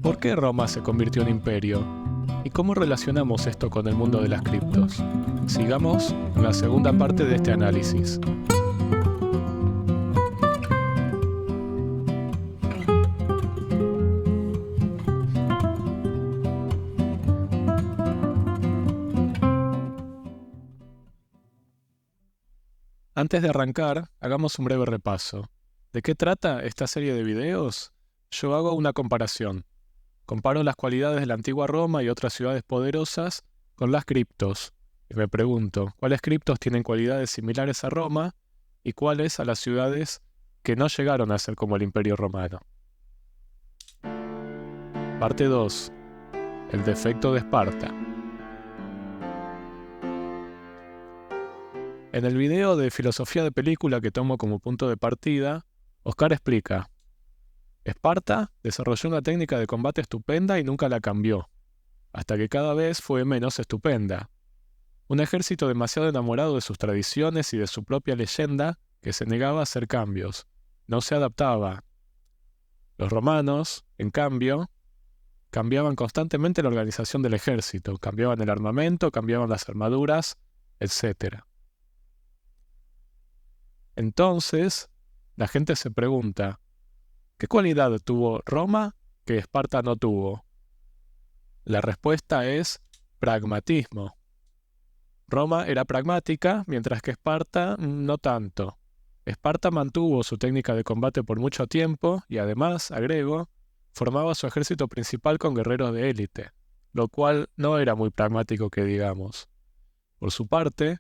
¿Por qué Roma se convirtió en imperio? ¿Y cómo relacionamos esto con el mundo de las criptos? Sigamos en la segunda parte de este análisis. Antes de arrancar, hagamos un breve repaso. ¿De qué trata esta serie de videos? Yo hago una comparación. Comparo las cualidades de la antigua Roma y otras ciudades poderosas con las criptos. Y me pregunto, ¿cuáles criptos tienen cualidades similares a Roma y cuáles a las ciudades que no llegaron a ser como el Imperio Romano? Parte 2. El defecto de Esparta. En el video de filosofía de película que tomo como punto de partida, Oscar explica: Esparta desarrolló una técnica de combate estupenda y nunca la cambió, hasta que cada vez fue menos estupenda. Un ejército demasiado enamorado de sus tradiciones y de su propia leyenda que se negaba a hacer cambios, no se adaptaba. Los romanos, en cambio, cambiaban constantemente la organización del ejército, cambiaban el armamento, cambiaban las armaduras, etc. Entonces, la gente se pregunta, ¿qué cualidad tuvo Roma que Esparta no tuvo? La respuesta es pragmatismo. Roma era pragmática, mientras que Esparta no tanto. Esparta mantuvo su técnica de combate por mucho tiempo y además, agrego, formaba su ejército principal con guerreros de élite, lo cual no era muy pragmático que digamos. Por su parte,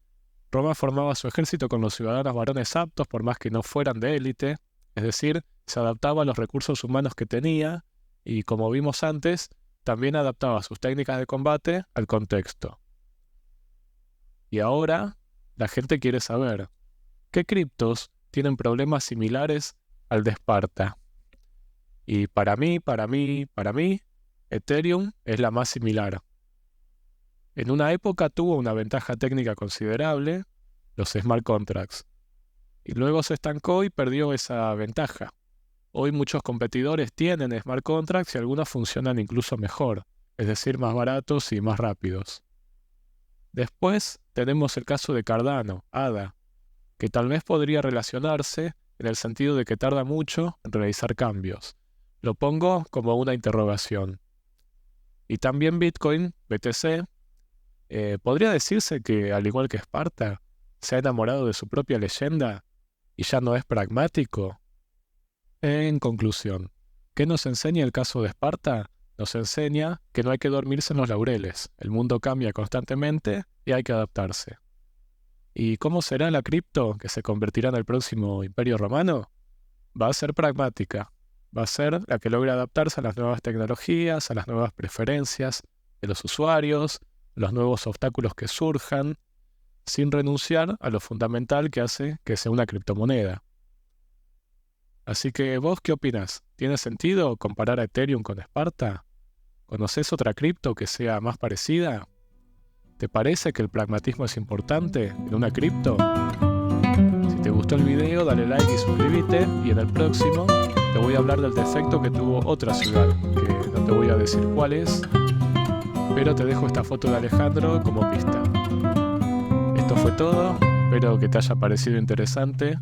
Roma formaba su ejército con los ciudadanos varones aptos por más que no fueran de élite, es decir, se adaptaba a los recursos humanos que tenía y, como vimos antes, también adaptaba sus técnicas de combate al contexto. Y ahora, la gente quiere saber, ¿qué criptos tienen problemas similares al de Esparta? Y para mí, Ethereum es la más similar. En una época tuvo una ventaja técnica considerable, los smart contracts, y luego se estancó y perdió esa ventaja. Hoy muchos competidores tienen smart contracts y algunos funcionan incluso mejor, es decir, más baratos y más rápidos. Después tenemos el caso de Cardano, ADA, que tal vez podría relacionarse en el sentido de que tarda mucho en realizar cambios. Lo pongo como una interrogación. Y también Bitcoin, BTC, podría decirse que, al igual que Esparta, se ha enamorado de su propia leyenda y ya no es pragmático. En conclusión, ¿qué nos enseña el caso de Esparta? Nos enseña que no hay que dormirse en los laureles. El mundo cambia constantemente y hay que adaptarse. ¿Y cómo será la cripto que se convertirá en el próximo Imperio Romano? Va a ser pragmática. Va a ser la que logre adaptarse a las nuevas tecnologías, a las nuevas preferencias de los usuarios, los nuevos obstáculos que surjan, sin renunciar a lo fundamental que hace que sea una criptomoneda. Así que, ¿vos qué opinás? ¿Tiene sentido comparar a Ethereum con Esparta? ¿Conocés otra cripto que sea más parecida? ¿Te parece que el pragmatismo es importante en una cripto? Si te gustó el video, dale like y suscríbete, y en el próximo te voy a hablar del defecto que tuvo otra ciudad, que no te voy a decir cuál es, pero te dejo esta foto de Alejandro como pista. Esto fue todo, espero que te haya parecido interesante.